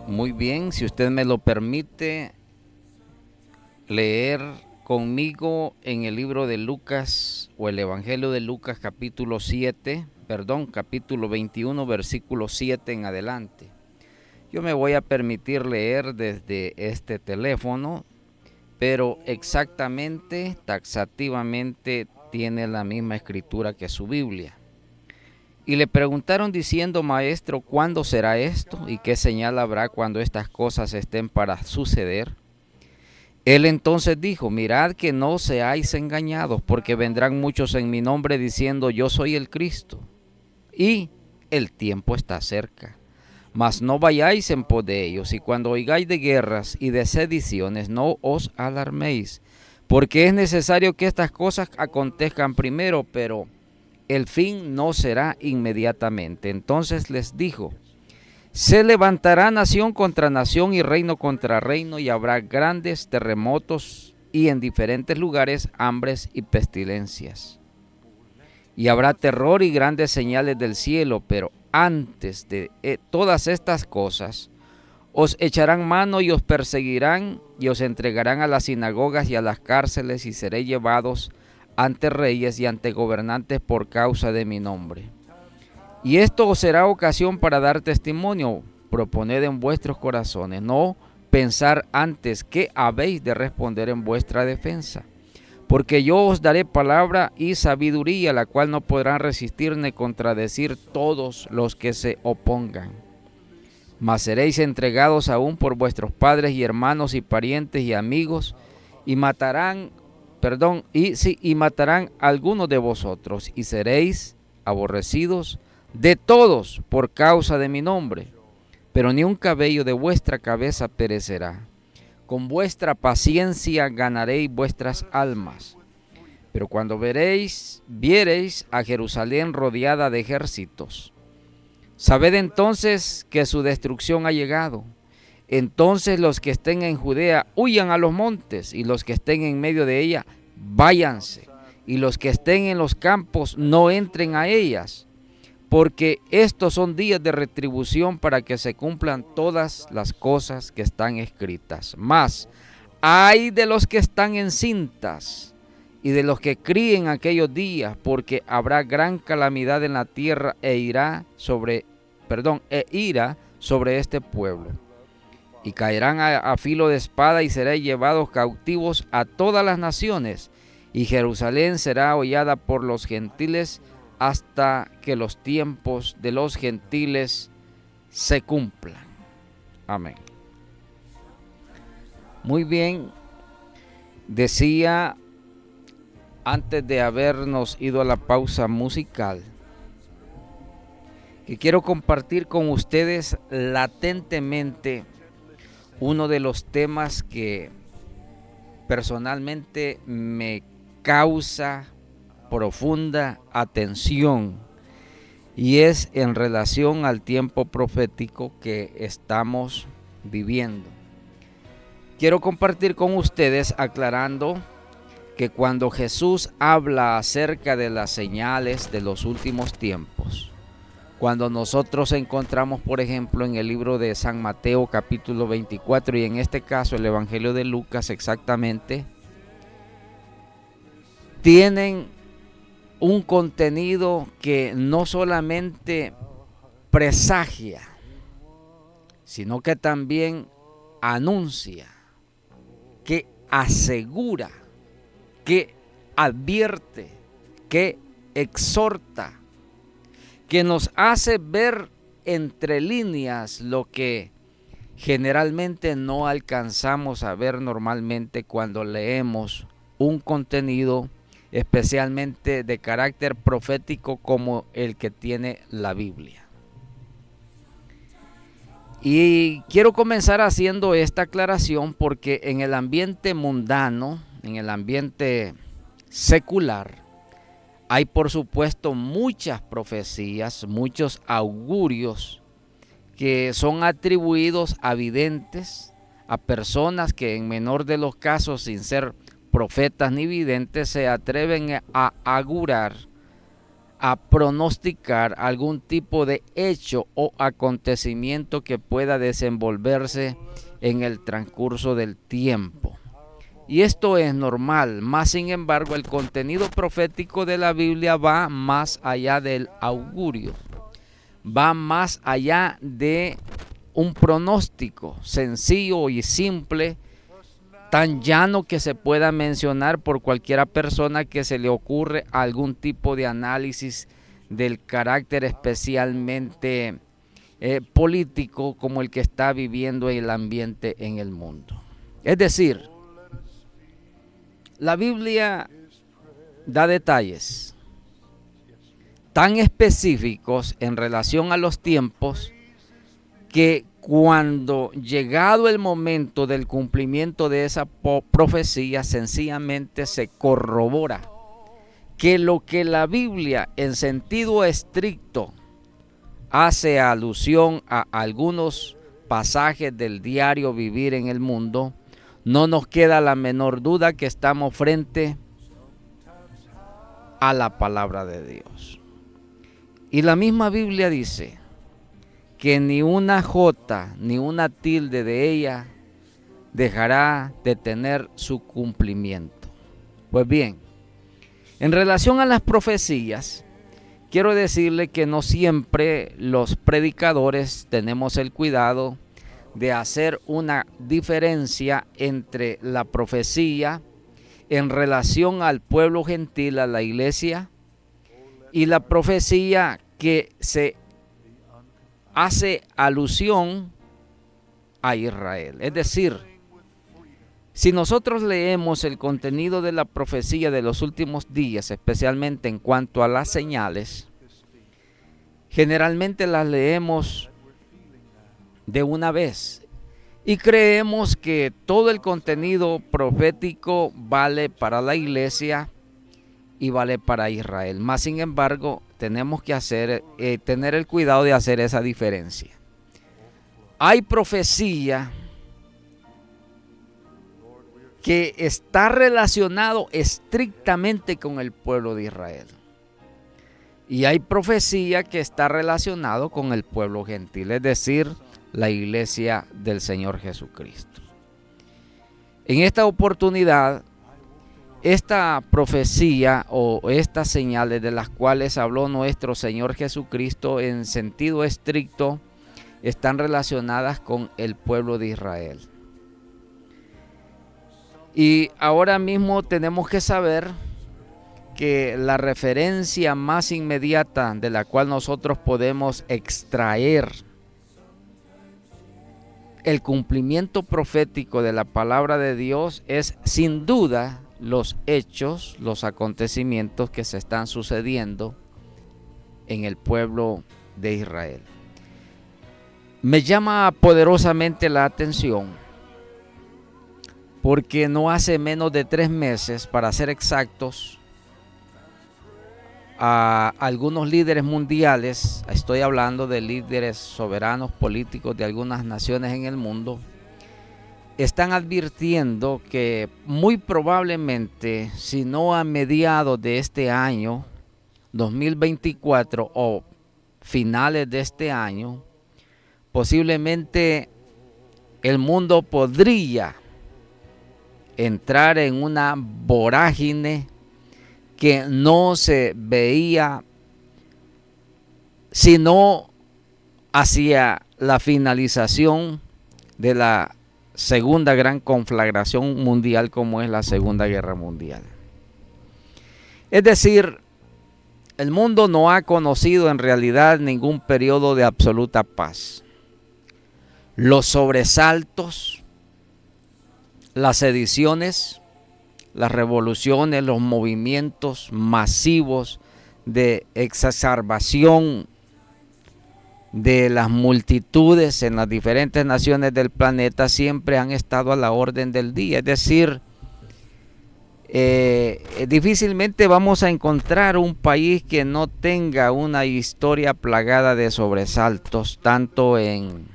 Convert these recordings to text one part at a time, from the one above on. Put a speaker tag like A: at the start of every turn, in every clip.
A: Muy bien, si usted me lo permite, leer conmigo en el libro de Lucas o el Evangelio de Lucas capítulo 21, versículo 7 en adelante. Yo me voy a permitir leer desde este teléfono, pero exactamente, taxativamente, tiene la misma escritura que su Biblia. Y le preguntaron diciendo: Maestro, ¿cuándo será esto? ¿Y qué señal habrá cuando estas cosas estén para suceder? Él entonces dijo: Mirad que no seáis engañados, porque vendrán muchos en mi nombre diciendo: Yo soy el Cristo. Y el tiempo está cerca. Mas no vayáis en pos de ellos, y cuando oigáis de guerras y de sediciones, no os alarméis, porque es necesario que estas cosas acontezcan primero, pero el fin no será inmediatamente. Entonces les dijo: se levantará nación contra nación y reino contra reino, y habrá grandes terremotos y en diferentes lugares hambres y pestilencias. Y habrá terror y grandes señales del cielo, pero antes de todas estas cosas os echarán mano y os perseguirán y os entregarán a las sinagogas y a las cárceles, y seréis llevados ante reyes y ante gobernantes por causa de mi nombre. Y esto os será ocasión para dar testimonio. Proponed en vuestros corazones, no pensar antes qué habéis de responder en vuestra defensa. Porque yo os daré palabra y sabiduría, la cual no podrán resistir ni contradecir todos los que se opongan. Mas seréis entregados aún por vuestros padres y hermanos y parientes y amigos, y matarán a algunos de vosotros, y seréis aborrecidos de todos por causa de mi nombre. Pero ni un cabello de vuestra cabeza perecerá. Con vuestra paciencia ganaréis vuestras almas. Pero cuando viereis a Jerusalén rodeada de ejércitos, sabed entonces que su destrucción ha llegado. Entonces los que estén en Judea huyan a los montes, y los que estén en medio de ella váyanse, y los que estén en los campos no entren a ellas, porque estos son días de retribución para que se cumplan todas las cosas que están escritas. Mas ay de los que están encintas y de los que críen aquellos días, porque habrá gran calamidad en la tierra e ira sobre este pueblo. Y caerán a filo de espada, y seréis llevados cautivos a todas las naciones, y Jerusalén será hollada por los gentiles hasta que los tiempos de los gentiles se cumplan. Amén. Muy bien, decía antes de habernos ido a la pausa musical que quiero compartir con ustedes latentemente uno de los temas que personalmente me causa profunda atención, y es en relación al tiempo profético que estamos viviendo. Quiero compartir con ustedes aclarando que cuando Jesús habla acerca de las señales de los últimos tiempos, cuando nosotros encontramos, por ejemplo, en el libro de San Mateo capítulo 24 y en este caso el Evangelio de Lucas exactamente, tienen un contenido que no solamente presagia, sino que también anuncia, que asegura, que advierte, que exhorta, que nos hace ver entre líneas lo que generalmente no alcanzamos a ver normalmente cuando leemos un contenido especialmente de carácter profético como el que tiene la Biblia. Y quiero comenzar haciendo esta aclaración porque en el ambiente mundano, en el ambiente secular, hay por supuesto muchas profecías, muchos augurios que son atribuidos a videntes, a personas que en menor de los casos, sin ser profetas ni videntes, se atreven a augurar a pronosticar algún tipo de hecho o acontecimiento que pueda desenvolverse en el transcurso del tiempo. Y esto es normal, más sin embargo el contenido profético de la Biblia va más allá del augurio, va más allá de un pronóstico sencillo y simple, tan llano que se pueda mencionar por cualquiera persona que se le ocurre algún tipo de análisis del carácter especialmente político como el que está viviendo el ambiente en el mundo. Es decir, la Biblia da detalles tan específicos en relación a los tiempos que cuando llegado el momento del cumplimiento de esa profecía, sencillamente se corrobora que lo que la Biblia en sentido estricto hace alusión a algunos pasajes del diario vivir en el mundo, no nos queda la menor duda que estamos frente a la palabra de Dios. Y la misma Biblia dice que ni una jota ni una tilde de ella dejará de tener su cumplimiento. Pues bien, en relación a las profecías, quiero decirle que no siempre los predicadores tenemos el cuidado de hacer una diferencia entre la profecía en relación al pueblo gentil, a la iglesia, y la profecía que se hace alusión a Israel. Es decir, si nosotros leemos el contenido de la profecía de los últimos días, especialmente en cuanto a las señales, generalmente las leemos de una vez y creemos que todo el contenido profético vale para la iglesia y vale para Israel. Más sin embargo, tenemos que tener el cuidado de hacer esa diferencia. Hay profecía que está relacionado estrictamente con el pueblo de Israel. Y hay profecía que está relacionado con el pueblo gentil, es decir, la iglesia del Señor Jesucristo. En esta oportunidad, esta profecía o estas señales de las cuales habló nuestro Señor Jesucristo en sentido estricto están relacionadas con el pueblo de Israel. Y ahora mismo tenemos que saber que la referencia más inmediata de la cual nosotros podemos extraer el cumplimiento profético de la palabra de Dios es sin duda los hechos, los acontecimientos que se están sucediendo en el pueblo de Israel. Me llama poderosamente la atención porque no hace menos de 3 meses, para ser exactos, a algunos líderes mundiales, estoy hablando de líderes soberanos políticos de algunas naciones en el mundo, están advirtiendo que muy probablemente, si no a mediados de este año 2024 o finales de este año, posiblemente el mundo podría entrar en una vorágine que no se veía sino hacia la finalización de la segunda gran conflagración mundial, como es la Segunda Guerra Mundial. Es decir, el mundo no ha conocido en realidad ningún periodo de absoluta paz. Los sobresaltos, las sediciones, las revoluciones, los movimientos masivos de exacerbación de las multitudes en las diferentes naciones del planeta siempre han estado a la orden del día. Es decir, difícilmente vamos a encontrar un país que no tenga una historia plagada de sobresaltos, tanto en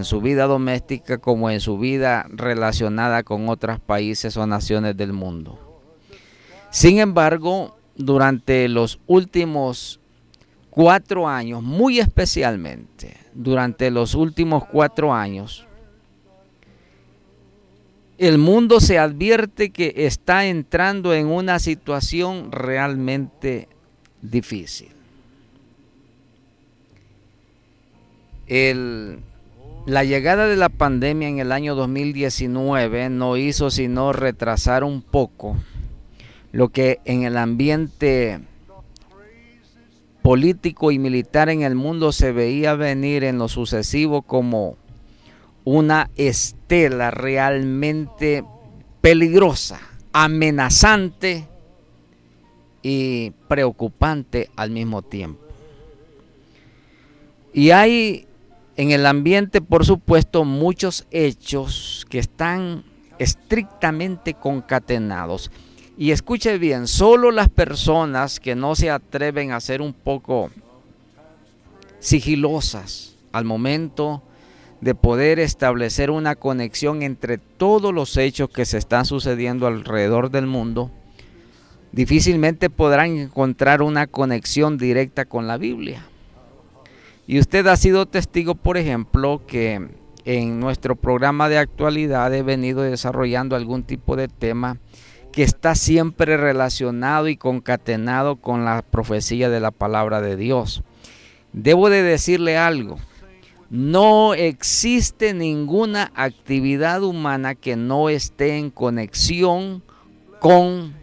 A: su vida doméstica como en su vida relacionada con otros países o naciones del mundo. Sin embargo, durante los últimos 4 años, muy especialmente durante los últimos 4 años, el mundo se advierte que está entrando en una situación realmente difícil. La llegada de la pandemia en el año 2019 no hizo sino retrasar un poco lo que en el ambiente político y militar en el mundo se veía venir en lo sucesivo como una estela realmente peligrosa, amenazante y preocupante al mismo tiempo. Y hay en el ambiente, por supuesto, muchos hechos que están estrictamente concatenados. Y escuche bien, solo las personas que no se atreven a ser un poco sigilosas al momento de poder establecer una conexión entre todos los hechos que se están sucediendo alrededor del mundo, difícilmente podrán encontrar una conexión directa con la Biblia. Y usted ha sido testigo, por ejemplo, que en nuestro programa de actualidad he venido desarrollando algún tipo de tema que está siempre relacionado y concatenado con la profecía de la palabra de Dios. Debo de decirle algo, no existe ninguna actividad humana que no esté en conexión con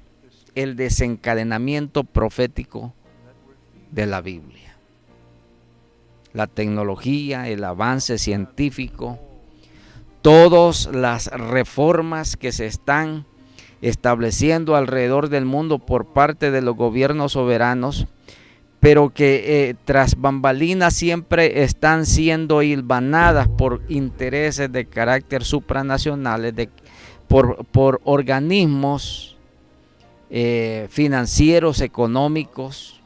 A: el desencadenamiento profético de la Biblia. La tecnología, el avance científico, todas las reformas que se están estableciendo alrededor del mundo por parte de los gobiernos soberanos, pero que tras bambalinas siempre están siendo hilvanadas por intereses de carácter supranacionales, por organismos financieros, económicos,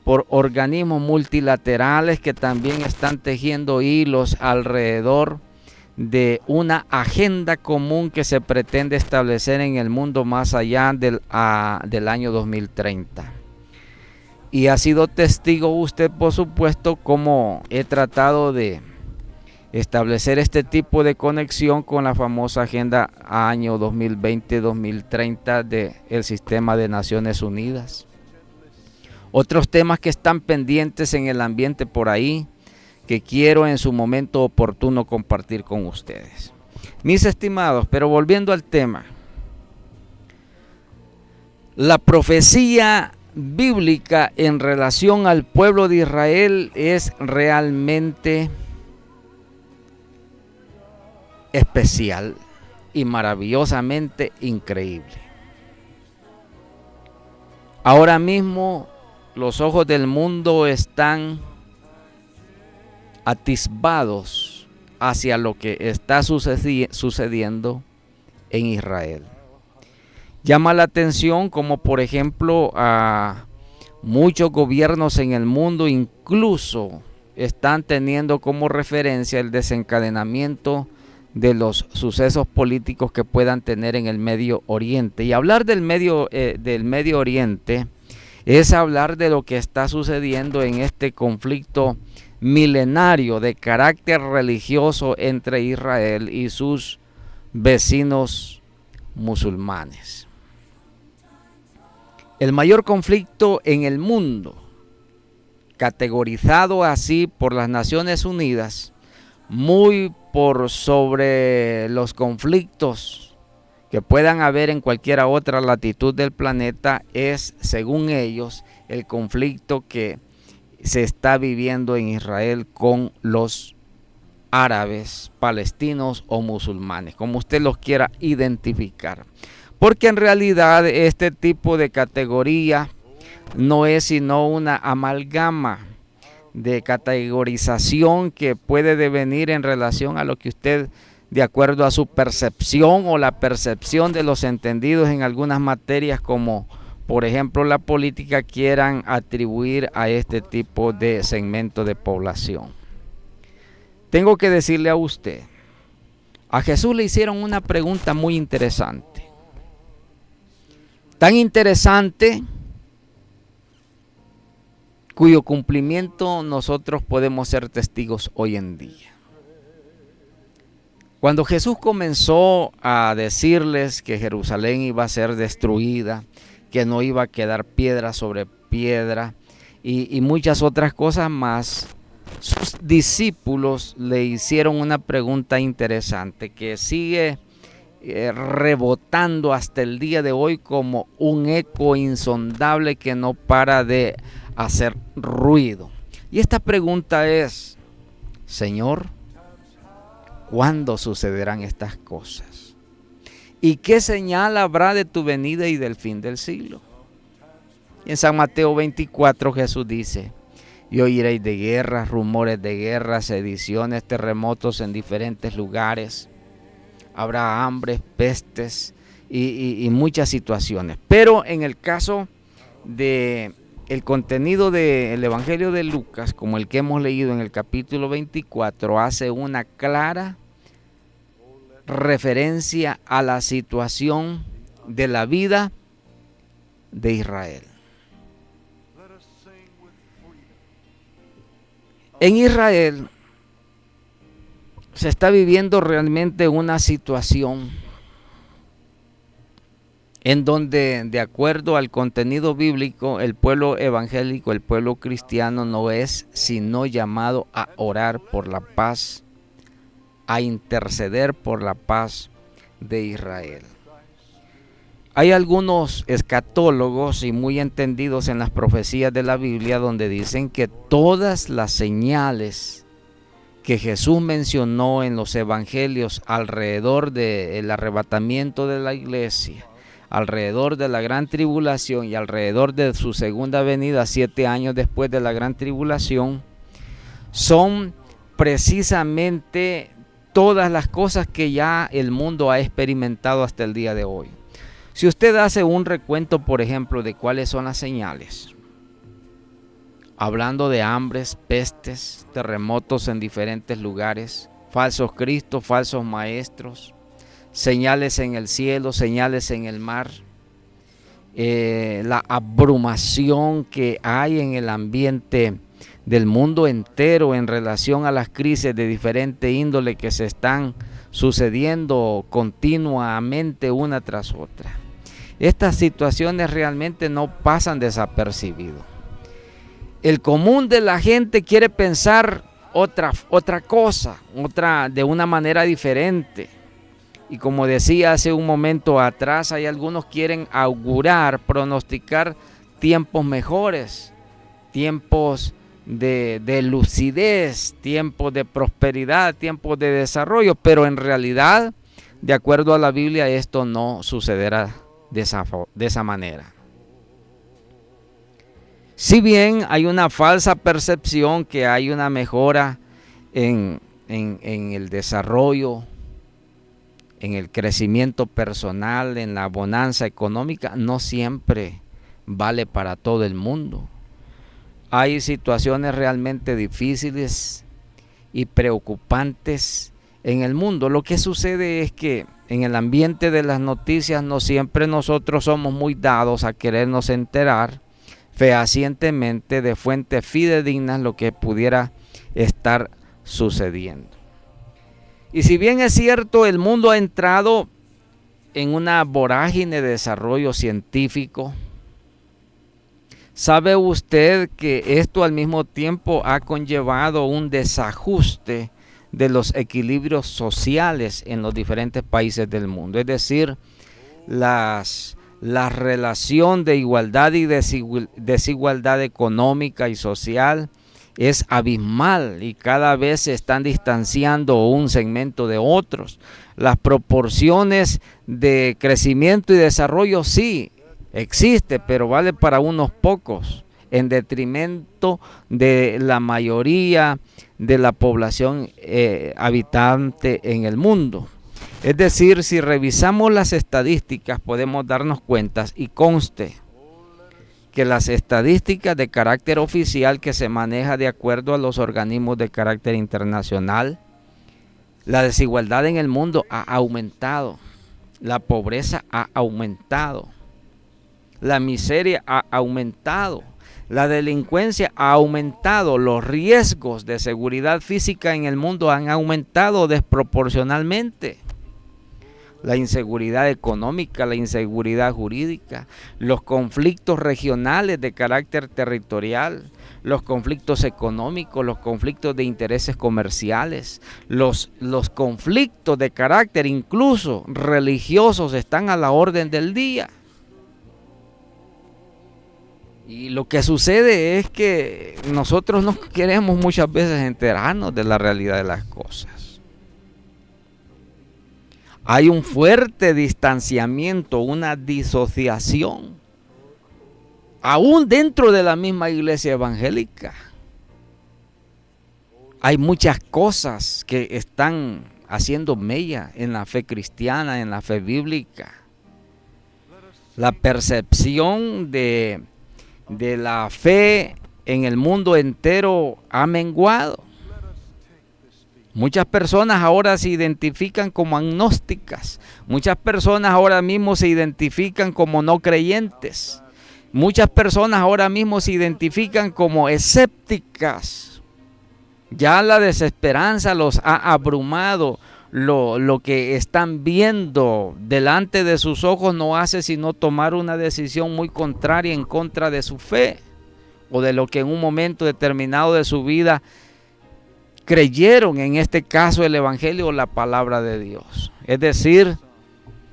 A: por organismos multilaterales que también están tejiendo hilos alrededor de una agenda común que se pretende establecer en el mundo más allá del año 2030. Y ha sido testigo usted, por supuesto, cómo he tratado de establecer este tipo de conexión con la famosa agenda año 2020-2030 del sistema de Naciones Unidas. Otros temas que están pendientes en el ambiente por ahí, que quiero en su momento oportuno compartir con ustedes. Mis estimados, pero volviendo al tema, la profecía bíblica en relación al pueblo de Israel es realmente especial y maravillosamente increíble. Ahora mismo los ojos del mundo están atisbados hacia lo que está sucediendo en Israel. Llama la atención como por ejemplo a muchos gobiernos en el mundo incluso están teniendo como referencia el desencadenamiento de los sucesos políticos que puedan tener en el Medio Oriente. Y hablar del Medio Oriente es hablar de lo que está sucediendo en este conflicto milenario de carácter religioso entre Israel y sus vecinos musulmanes. El mayor conflicto en el mundo, categorizado así por las Naciones Unidas, muy por sobre los conflictos que puedan haber en cualquier otra latitud del planeta, es, según ellos, el conflicto que se está viviendo en Israel con los árabes, palestinos o musulmanes, como usted los quiera identificar. Porque en realidad este tipo de categoría no es sino una amalgama de categorización que puede devenir en relación a lo que usted, de acuerdo a su percepción o la percepción de los entendidos en algunas materias como por ejemplo la política, quieran atribuir a este tipo de segmento de población. Tengo que decirle a usted, a Jesús le hicieron una pregunta muy interesante. Tan interesante cuyo cumplimiento nosotros podemos ser testigos hoy en día. Cuando Jesús comenzó a decirles que Jerusalén iba a ser destruida, que no iba a quedar piedra sobre piedra y muchas otras cosas más, sus discípulos le hicieron una pregunta interesante que sigue rebotando hasta el día de hoy como un eco insondable que no para de hacer ruido. Y esta pregunta es: Señor, ¿cuándo sucederán estas cosas? ¿Y qué señal habrá de tu venida y del fin del siglo? Y en San Mateo 24 Jesús dice: y oiréis de guerras, rumores de guerras, sediciones, terremotos en diferentes lugares. Habrá hambres, pestes y muchas situaciones. Pero en el caso de el contenido del Evangelio de Lucas, como el que hemos leído en el capítulo 24, hace una clara referencia a la situación de la vida de Israel. En Israel se está viviendo realmente una situación en donde, de acuerdo al contenido bíblico, el pueblo evangélico, el pueblo cristiano, no es sino llamado a orar por la paz, a interceder por la paz de Israel. Hay algunos escatólogos y muy entendidos en las profecías de la Biblia donde dicen que todas las señales que Jesús mencionó en los evangelios alrededor del arrebatamiento de la iglesia, alrededor de la gran tribulación y alrededor de su segunda venida 7 años después de la gran tribulación, son precisamente todas las cosas que ya el mundo ha experimentado hasta el día de hoy. Si usted hace un recuento, por ejemplo, de cuáles son las señales, hablando de hambres, pestes, terremotos en diferentes lugares, falsos cristos, falsos maestros, señales en el cielo, señales en el mar, la abrumación que hay en el ambiente del mundo entero en relación a las crisis de diferente índole que se están sucediendo continuamente una tras otra. Estas situaciones realmente no pasan desapercibido. El común de la gente quiere pensar otra cosa, de una manera diferente. Y como decía hace un momento atrás, hay algunos que quieren augurar, pronosticar tiempos mejores, tiempos de lucidez, tiempos de prosperidad, tiempos de desarrollo, pero en realidad, de acuerdo a la Biblia, esto no sucederá de esa manera. Si bien hay una falsa percepción que hay una mejora en el desarrollo, en el crecimiento personal, en la bonanza económica, no siempre vale para todo el mundo. Hay situaciones realmente difíciles y preocupantes en el mundo. Lo que sucede es que en el ambiente de las noticias no siempre nosotros somos muy dados a querernos enterar fehacientemente de fuentes fidedignas lo que pudiera estar sucediendo. Y si bien es cierto, el mundo ha entrado en una vorágine de desarrollo científico, ¿sabe usted que esto al mismo tiempo ha conllevado un desajuste de los equilibrios sociales en los diferentes países del mundo? Es decir, la relación de igualdad y desigualdad económica y social es abismal y cada vez se están distanciando un segmento de otros. Las proporciones de crecimiento y desarrollo sí existe, pero vale para unos pocos, en detrimento de la mayoría de la población habitante en el mundo. Es decir, si revisamos las estadísticas podemos darnos cuenta y conste que las estadísticas de carácter oficial que se maneja de acuerdo a los organismos de carácter internacional, la desigualdad en el mundo ha aumentado, la pobreza ha aumentado, la miseria ha aumentado, La delincuencia ha aumentado, los riesgos de seguridad física en el mundo han aumentado desproporcionalmente. La inseguridad económica, la inseguridad jurídica, los conflictos regionales de carácter territorial, los conflictos económicos, los conflictos de intereses comerciales, los conflictos de carácter incluso religiosos están a la orden del día. Y lo que sucede es que nosotros no queremos muchas veces enterarnos de la realidad de las cosas. Hay un fuerte distanciamiento, una disociación, aún dentro de la misma iglesia evangélica. Hay muchas cosas que están haciendo mella en la fe cristiana, en la fe bíblica. La percepción de la fe en el mundo entero ha menguado. Muchas personas ahora se identifican como agnósticas. Muchas personas ahora mismo se identifican como no creyentes. Muchas personas ahora mismo se identifican como escépticas. Ya la desesperanza los ha abrumado. Lo que están viendo delante de sus ojos no hace sino tomar una decisión muy contraria en contra de su fe o de lo que en un momento determinado de su vida creyeron, en este caso el evangelio o la palabra de Dios. Es decir,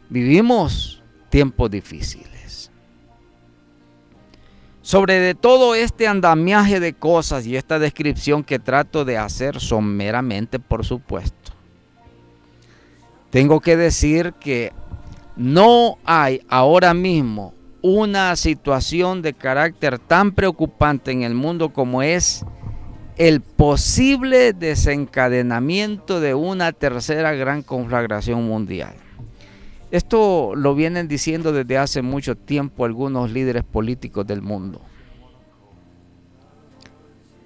A: vivimos tiempos difíciles. Sobre de todo este andamiaje de cosas y esta descripción que trato de hacer someramente, por supuesto, tengo que decir que no hay ahora mismo una situación de carácter tan preocupante en el mundo como es el posible desencadenamiento de una tercera gran conflagración mundial. Esto lo vienen diciendo desde hace mucho tiempo algunos líderes políticos del mundo.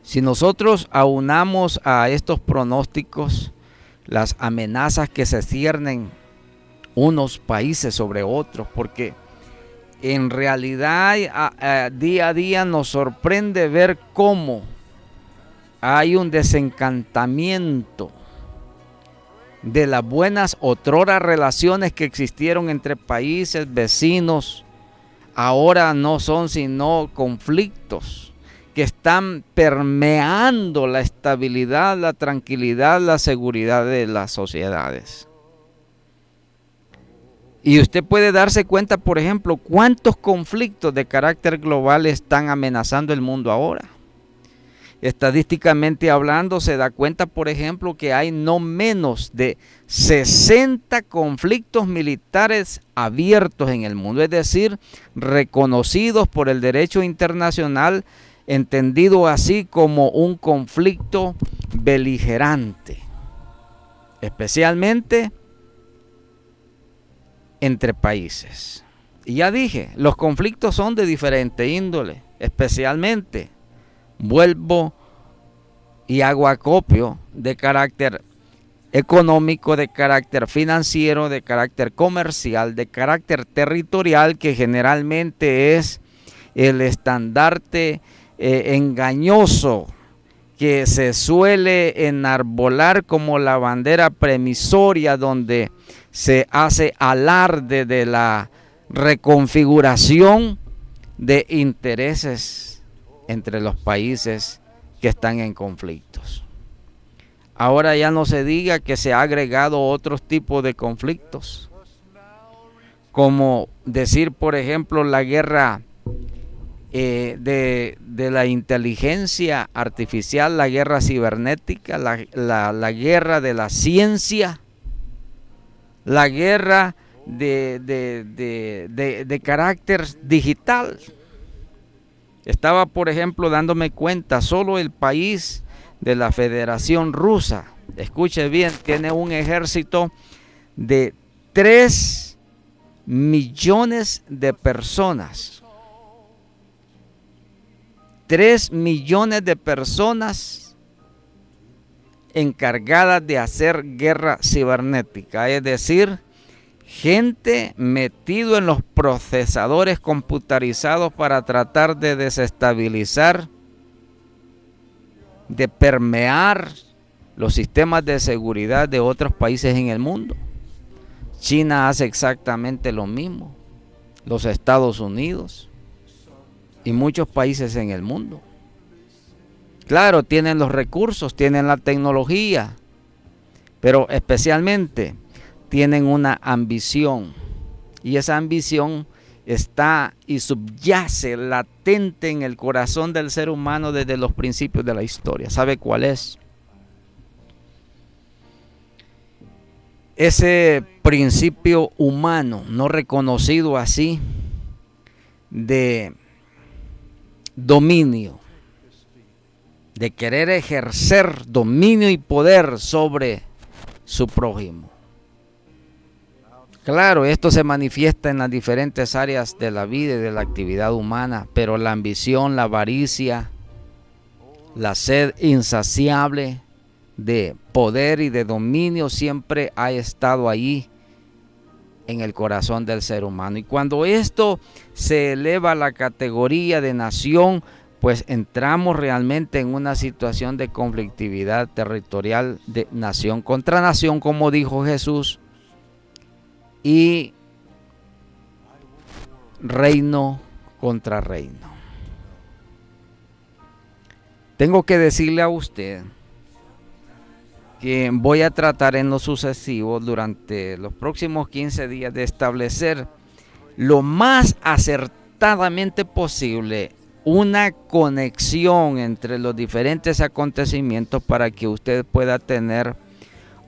A: Si nosotros aunamos a estos pronósticos las amenazas que se ciernen unos países sobre otros, porque en realidad día a día nos sorprende ver cómo hay un desencantamiento de las buenas otrora relaciones que existieron entre países vecinos. Ahora no son sino conflictos que están permeando la estabilidad, la tranquilidad, la seguridad de las sociedades. Y usted puede darse cuenta, por ejemplo, cuántos conflictos de carácter global están amenazando el mundo ahora. Estadísticamente hablando, se da cuenta, por ejemplo, que hay no menos de 60 conflictos militares abiertos en el mundo, es decir, reconocidos por el derecho internacional, entendido así como un conflicto beligerante, especialmente entre países. Y ya dije, los conflictos son de diferente índole, especialmente, vuelvo y hago acopio, de carácter económico, de carácter financiero, de carácter comercial, de carácter territorial, que generalmente es el estandarte engañoso que se suele enarbolar como la bandera premisoria, donde se hace alarde de la reconfiguración de intereses entre los países que están en conflictos. Ahora ya no se diga que se ha agregado otros tipos de conflictos, como decir, por ejemplo, la guerra de la inteligencia artificial, la guerra cibernética, la guerra de la ciencia, la guerra de carácter digital. Estaba, por ejemplo, dándome cuenta, solo el país de la Federación Rusa, escuche bien, tiene un ejército de 3 millones de personas. 3 millones de personas encargadas de hacer guerra cibernética, es decir, gente metido en los procesadores computarizados para tratar de desestabilizar, de permear los sistemas de seguridad de otros países en el mundo. China hace exactamente lo mismo, los Estados Unidos y muchos países en el mundo. Claro, tienen los recursos, tienen la tecnología, pero especialmente tienen una ambición, y esa ambición está y subyace latente en el corazón del ser humano desde los principios de la historia. ¿Sabe cuál es? Ese principio humano, no reconocido así, de dominio, de querer ejercer dominio y poder sobre su prójimo. Claro, esto se manifiesta en las diferentes áreas de la vida y de la actividad humana, pero la ambición, la avaricia, la sed insaciable de poder y de dominio siempre ha estado ahí en el corazón del ser humano. Y cuando esto se eleva a la categoría de nación, pues entramos realmente en una situación de conflictividad territorial de nación contra nación, como dijo Jesús, y reino contra reino. Tengo que decirle a usted que voy a tratar en lo sucesivo durante los próximos 15 días de establecer lo más acertadamente posible una conexión entre los diferentes acontecimientos para que usted pueda tener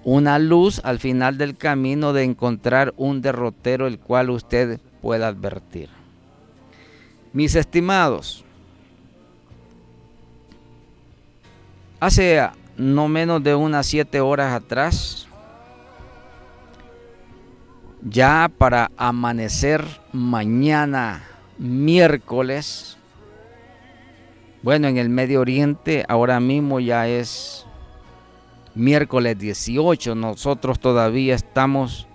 A: una luz al final del camino de encontrar un derrotero el cual usted pueda advertir. Mis estimados, hace no menos de unas 7 horas atrás, ya para amanecer mañana miércoles, bueno, en el Medio Oriente ahora mismo ya es miércoles 18, nosotros todavía estamos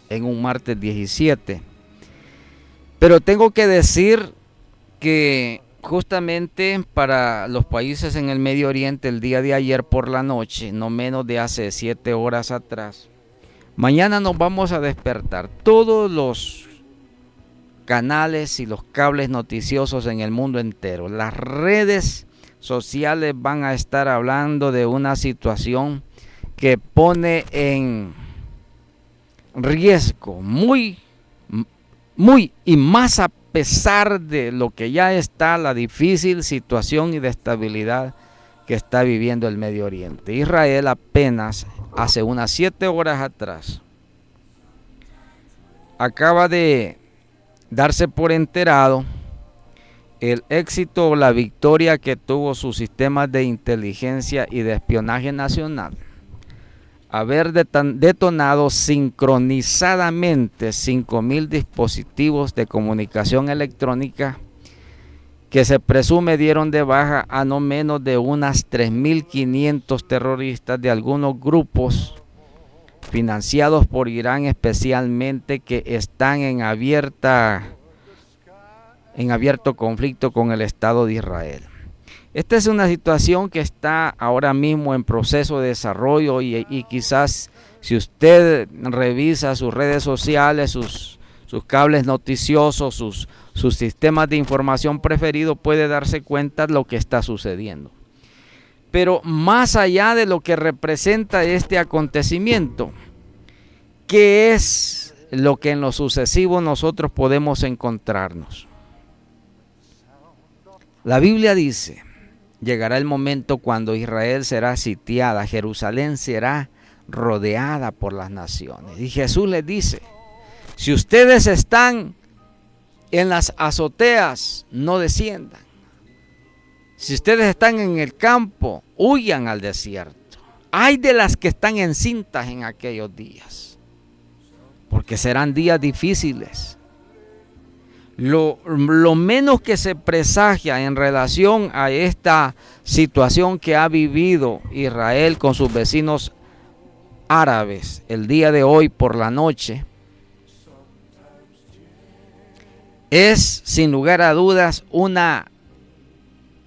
A: en un martes 17. Pero tengo que decir que justamente para los países en el Medio Oriente, el día de ayer por la noche, no menos de hace 7 horas atrás, mañana nos vamos a despertar. Todos los canales y los cables noticiosos en el mundo entero, las redes sociales van a estar hablando de una situación que pone en riesgo muy y más a pesar de lo que ya está la difícil situación y de estabilidad que está viviendo el Medio Oriente. Israel apenas hace unas 7 horas atrás acaba de darse por enterado el éxito o la victoria que tuvo sus sistemas de inteligencia y de espionaje nacional, haber detonado sincronizadamente 5,000 dispositivos de comunicación electrónica que se presume dieron de baja a no menos de unas 3.500 terroristas de algunos grupos financiados por Irán, especialmente, que están en abierto conflicto con el Estado de Israel. Esta es una situación que está ahora mismo en proceso de desarrollo y quizás si usted revisa sus redes sociales, sus cables noticiosos, sus sistemas de información preferidos, puede darse cuenta de lo que está sucediendo. Pero más allá de lo que representa este acontecimiento, ¿qué es lo que en lo sucesivo nosotros podemos encontrarnos? La Biblia dice: llegará el momento cuando Israel será sitiada, Jerusalén será rodeada por las naciones. Y Jesús les dice: si ustedes están en las azoteas, no desciendan. Si ustedes están en el campo, huyan al desierto. Ay de las que están encintas en aquellos días, porque serán días difíciles. Lo menos que se presagia en relación a esta situación que ha vivido Israel con sus vecinos árabes el día de hoy por la noche, es sin lugar a dudas una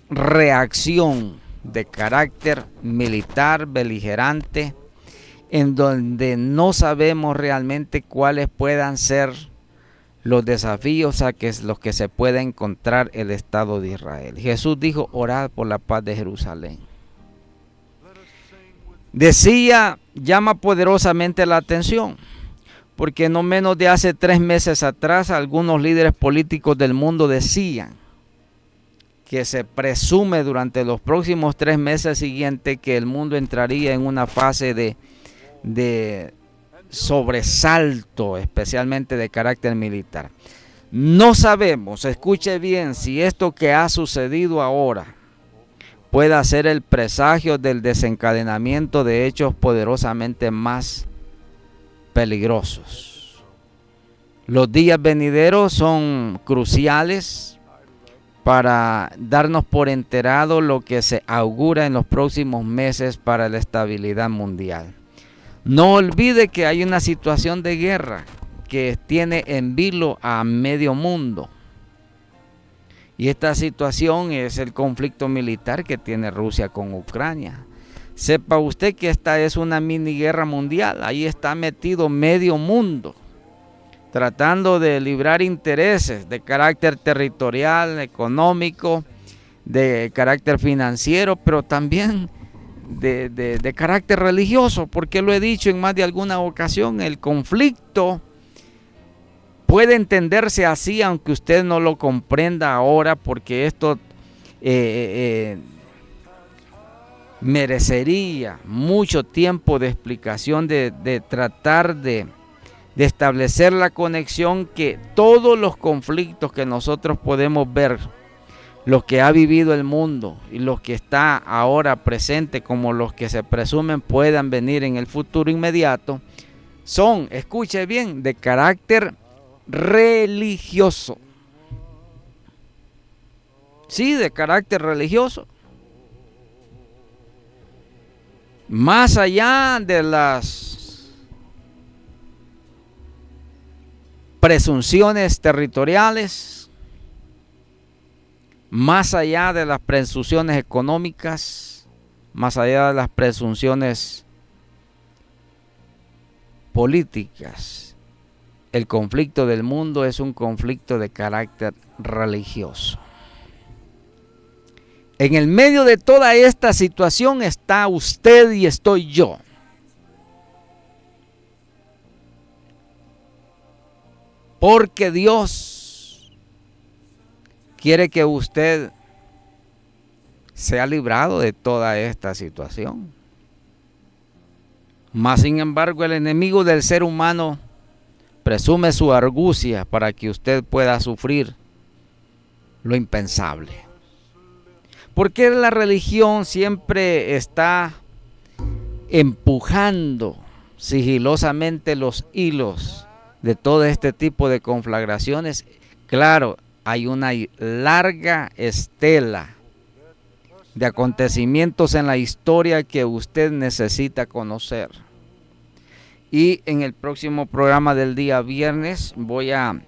A: reacción de carácter militar, beligerante, en donde no sabemos realmente cuáles puedan ser los desafíos a los que se pueda encontrar el Estado de Israel. Jesús dijo: orad por la paz de Jerusalén. Decía, llama poderosamente la atención, porque no menos de hace 3 meses atrás algunos líderes políticos del mundo decían que se presume durante los próximos 3 meses siguientes que el mundo entraría en una fase de sobresalto, especialmente de carácter militar. No sabemos, escuche bien, si esto que ha sucedido ahora pueda ser el presagio del desencadenamiento de hechos poderosamente más peligrosos. Los días venideros son cruciales para darnos por enterado lo que se augura en los próximos meses para la estabilidad mundial. No olvide que hay una situación de guerra que tiene en vilo a medio mundo. Y esta situación es el conflicto militar que tiene Rusia con Ucrania. Sepa usted que esta es una mini guerra mundial. Ahí está metido medio mundo, tratando de librar intereses de carácter territorial, económico, de carácter financiero, pero también de carácter religioso, porque lo he dicho en más de alguna ocasión, el conflicto puede entenderse así, aunque usted no lo comprenda ahora, porque esto merecería mucho tiempo de explicación, de tratar de establecer la conexión que todos los conflictos que nosotros podemos ver, los que ha vivido el mundo y los que está ahora presente, como los que se presumen puedan venir en el futuro inmediato, son, escuche bien, de carácter religioso. Sí, de carácter religioso. Más allá de las presunciones territoriales, más allá de las presunciones económicas, más allá de las presunciones políticas, el conflicto del mundo es un conflicto de carácter religioso. En el medio de toda esta situación está usted y estoy yo. Porque Dios quiere que usted sea librado de toda esta situación. Mas, sin embargo, el enemigo del ser humano presume su argucia para que usted pueda sufrir lo impensable. Porque la religión siempre está empujando sigilosamente los hilos de todo este tipo de conflagraciones. Claro, hay una larga estela de acontecimientos en la historia que usted necesita conocer. Y en el próximo programa del día viernes voy a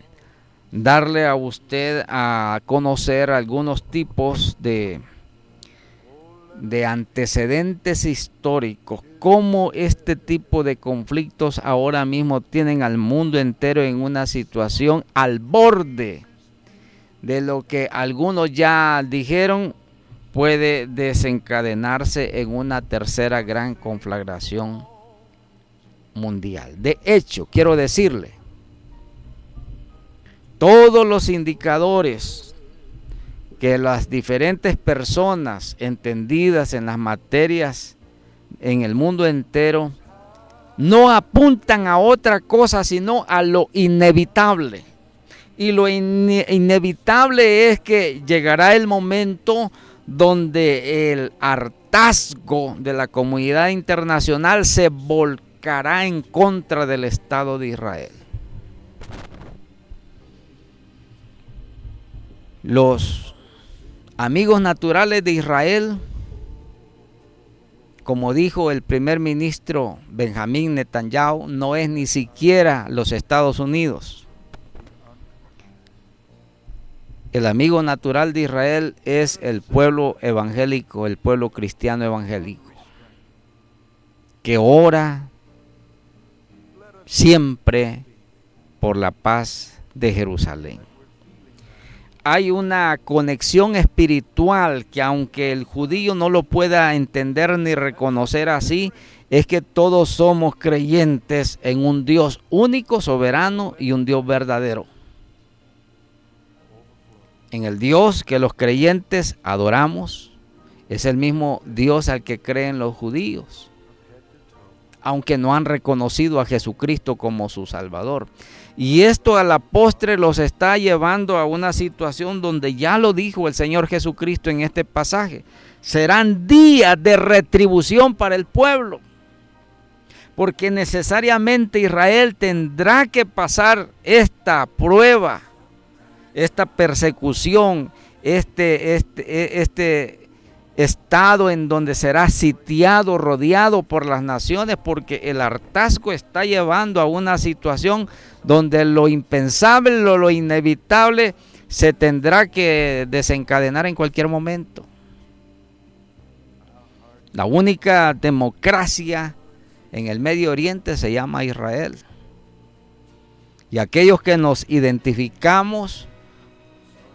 A: darle a usted a conocer algunos tipos de antecedentes históricos, cómo este tipo de conflictos ahora mismo tienen al mundo entero en una situación al borde de lo que algunos ya dijeron puede desencadenarse en una tercera gran conflagración mundial. De hecho, quiero decirle, todos los indicadores que las diferentes personas entendidas en las materias en el mundo entero no apuntan a otra cosa sino a lo inevitable. Y lo inevitable es que llegará el momento donde el hartazgo de la comunidad internacional se volcará en contra del Estado de Israel. Los amigos naturales de Israel, como dijo el primer ministro Benjamín Netanyahu, no es ni siquiera los Estados Unidos. El amigo natural de Israel es el pueblo evangélico, el pueblo cristiano evangélico, que ora siempre por la paz de Jerusalén. Hay una conexión espiritual que, aunque el judío no lo pueda entender ni reconocer así, es que todos somos creyentes en un Dios único, soberano y un Dios verdadero. En el Dios que los creyentes adoramos es el mismo Dios al que creen los judíos, aunque no han reconocido a Jesucristo como su Salvador. Y esto a la postre los está llevando a una situación donde ya lo dijo el Señor Jesucristo en este pasaje: serán días de retribución para el pueblo, porque necesariamente Israel tendrá que pasar esta prueba, esta persecución, este estado en donde será sitiado, rodeado por las naciones, porque el hartazgo está llevando a una situación donde lo impensable, lo inevitable se tendrá que desencadenar en cualquier momento. La única democracia en el Medio Oriente se llama Israel. Y aquellos que nos identificamos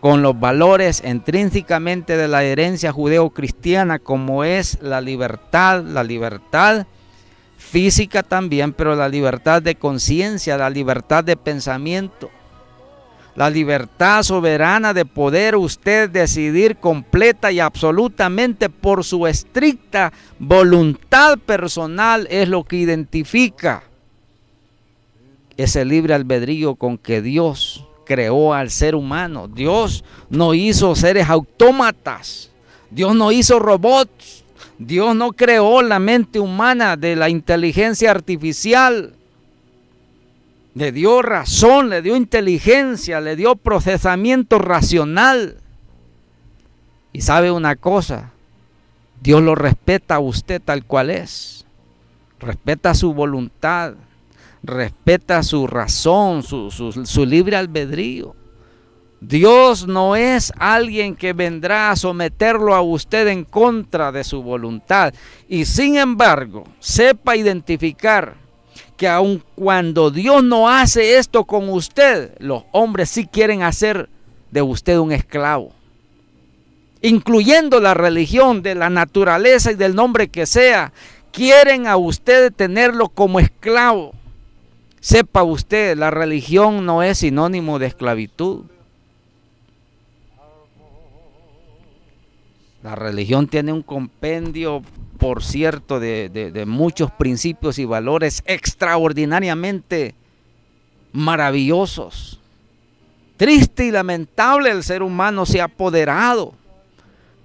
A: con los valores intrínsecamente de la herencia judeo-cristiana, como es la libertad física también, pero la libertad de conciencia, la libertad de pensamiento, la libertad soberana de poder usted decidir completa y absolutamente por su estricta voluntad personal, es lo que identifica ese libre albedrío con que Dios creó al ser humano. Dios no hizo seres autómatas, Dios no hizo robots, Dios no creó la mente humana de la inteligencia artificial. Le dio razón, le dio inteligencia, le dio procesamiento racional. Y sabe una cosa, Dios lo respeta a usted tal cual es, respeta su voluntad, respeta su razón, su libre albedrío. Dios no es alguien que vendrá a someterlo a usted en contra de su voluntad. Y sin embargo, sepa identificar que aun cuando Dios no hace esto con usted, los hombres sí quieren hacer de usted un esclavo, incluyendo la religión, de la naturaleza y del nombre que sea. Quieren a usted tenerlo como esclavo. Sepa usted, la religión no es sinónimo de esclavitud. La religión tiene un compendio, por cierto, de muchos principios y valores extraordinariamente maravillosos. Triste y lamentable, el ser humano se ha apoderado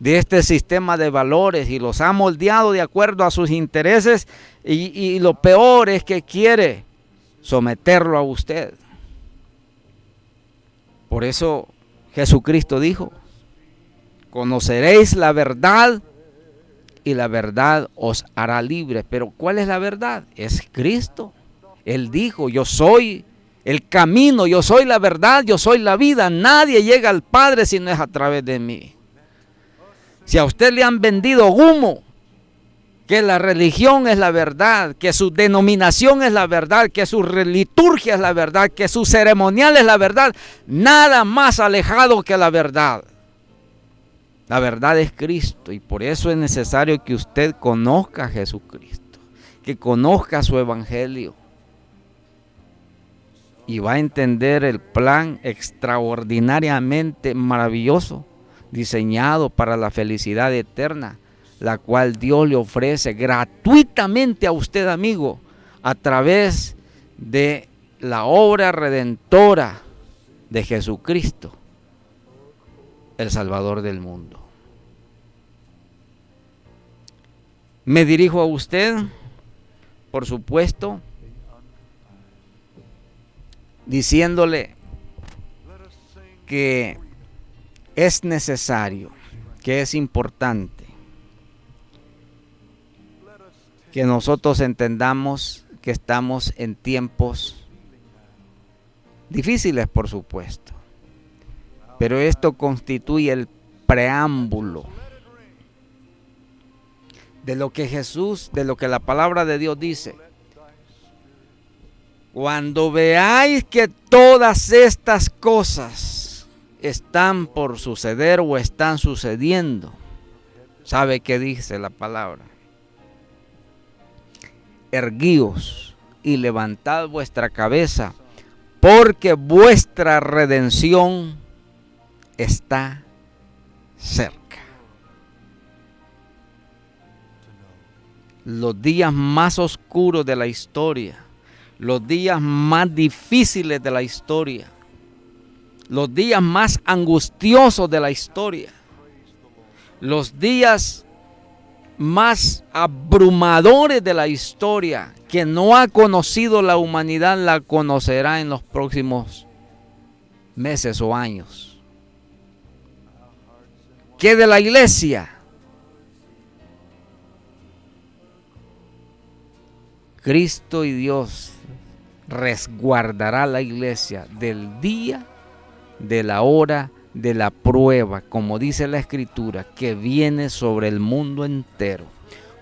A: de este sistema de valores y los ha moldeado de acuerdo a sus intereses, y lo peor es que quiere someterlo a usted. Por eso Jesucristo dijo: conoceréis la verdad y la verdad os hará libres. Pero ¿cuál es la verdad? Es Cristo. Él dijo: yo soy el camino, yo soy la verdad, yo soy la vida. Nadie llega al Padre si no es a través de mí. Si a usted le han vendido humo, que la religión es la verdad, que su denominación es la verdad, que su liturgia es la verdad, que su ceremonial es la verdad, nada más alejado que la verdad. La verdad es Cristo, y por eso es necesario que usted conozca a Jesucristo, que conozca su evangelio, y va a entender el plan extraordinariamente maravilloso diseñado para la felicidad eterna, la cual Dios le ofrece gratuitamente a usted, amigo, a través de la obra redentora de Jesucristo, el Salvador del mundo. Me dirijo a usted, por supuesto, diciéndole que es necesario, que es importante que nosotros entendamos que estamos en tiempos difíciles, por supuesto, Pero esto constituye el preámbulo de lo que Jesús, de lo que la palabra de Dios dice. Cuando veáis que todas estas cosas están por suceder o están sucediendo, ¿sabe qué dice la palabra? Erguíos y levantad vuestra cabeza, porque vuestra redención está cerca. Los días más oscuros de la historia, los días más difíciles de la historia, los días más angustiosos de la historia, los días más abrumadores de la historia que no ha conocido la humanidad, la conocerá en los próximos meses o años. ¿Qué de la iglesia? Cristo y Dios resguardará la iglesia del día, de la hora, de la prueba, como dice la Escritura, que viene sobre el mundo entero.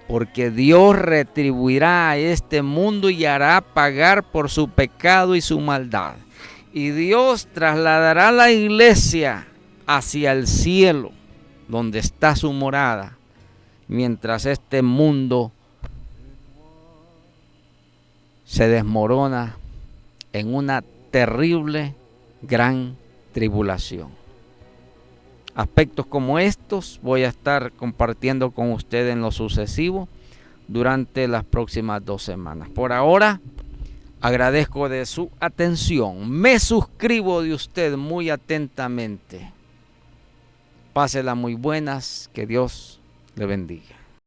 A: Porque Dios retribuirá a este mundo y hará pagar por su pecado y su maldad. Y Dios trasladará la iglesia hacia el cielo, donde está su morada, mientras este mundo se desmorona en una terrible, gran tribulación. Aspectos como estos voy a estar compartiendo con ustedes en lo sucesivo durante las próximas 2 semanas. Por ahora, agradezco de su atención. Me suscribo de usted muy atentamente. Pásela muy buenas. Que Dios le bendiga.